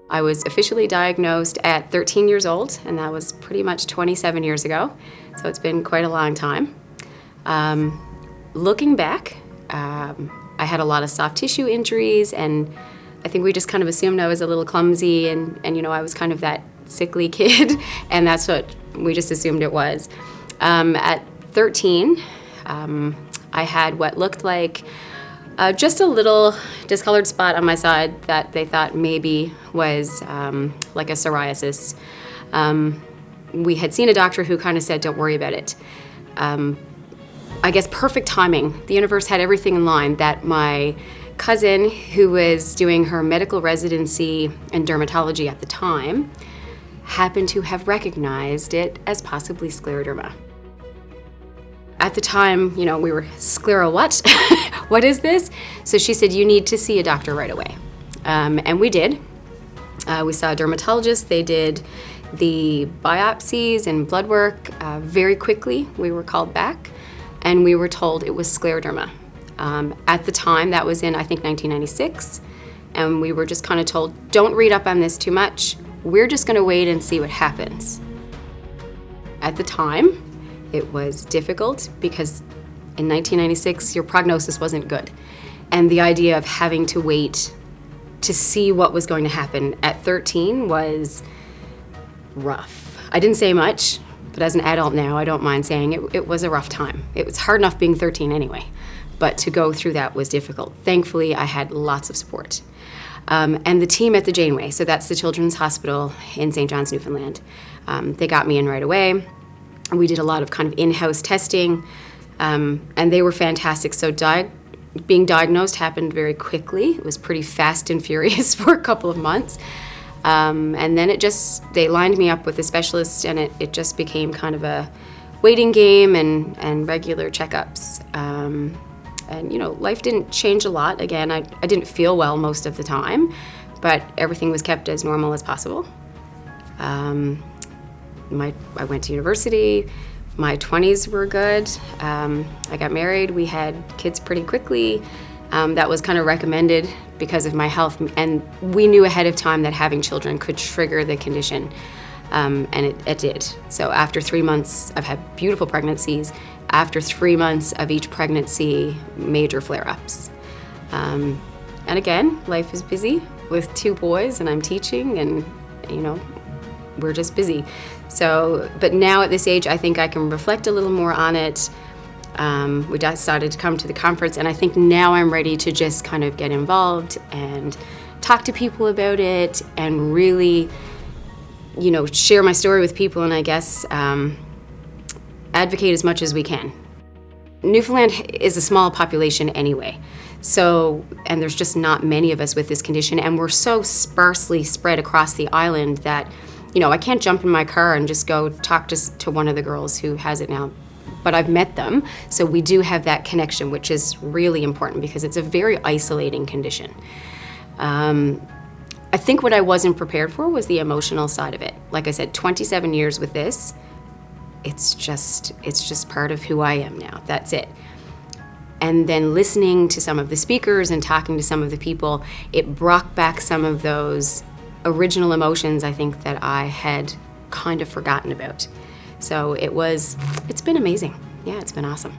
I was officially diagnosed at 13 years old, and that was pretty much 27 years ago, so it's been quite a long time. Looking back, I had a lot of soft tissue injuries, and I think we just kind of assumed I was a little clumsy, and I was kind of that sickly kid, and that's what we just assumed it was. At 13, I had what looked like just a little discolored spot on my side that they thought maybe was like a psoriasis. We had seen a doctor who kind of said, don't worry about it. I guess perfect timing. The universe had everything in line that my cousin, who was doing her medical residency in dermatology at the time, happened to have recognized it as possibly scleroderma. At the time, we were sclero what? What is this? So she said, you need to see a doctor right away. And we did. We saw a dermatologist. They did the biopsies and blood work very quickly. We were called back, and we were told it was scleroderma. At the time, that was in, I think, 1996, and we were just kind of told, don't read up on this too much. We're just going to wait and see what happens. At the time, it was difficult because in 1996, your prognosis wasn't good. And the idea of having to wait to see what was going to happen at 13 was rough. I didn't say much, but as an adult now, I don't mind saying it was a rough time. It was hard enough being 13 anyway, but to go through that was difficult. Thankfully, I had lots of support. And the team at the Janeway, so that's the Children's Hospital in St. John's, Newfoundland, they got me in right away. We did a lot of kind of in-house testing, and they were fantastic. So being diagnosed happened very quickly. It was pretty fast and furious for a couple of months. And then they lined me up with a specialist, and it just became kind of a waiting game and regular checkups. And life didn't change a lot. Again, I didn't feel well most of the time, but everything was kept as normal as possible. I went to university. My 20s were good. I got married. We had kids pretty quickly. That was kind of recommended because of my health, and we knew ahead of time that having children could trigger the condition, and it did. So after 3 months, I've had beautiful pregnancies. After 3 months of each pregnancy, major flare-ups. And again, life is busy with 2 boys, and I'm teaching, and we're just busy. So, but now at this age, I think I can reflect a little more on it. We decided to come to the conference, and I think now I'm ready to just kind of get involved and talk to people about it and really, share my story with people, and I guess advocate as much as we can. Newfoundland is a small population anyway, and there's just not many of us with this condition, and we're so sparsely spread across the island that I can't jump in my car and just go talk to one of the girls who has it now, but I've met them, so we do have that connection, which is really important because it's a very isolating condition. I think what I wasn't prepared for was the emotional side of it. Like I said, 27 years with this, it's just part of who I am now. That's it. And then listening to some of the speakers and talking to some of the people, it brought back some of those original emotions I think that I had kind of forgotten about. So it's been amazing. Yeah, it's been awesome.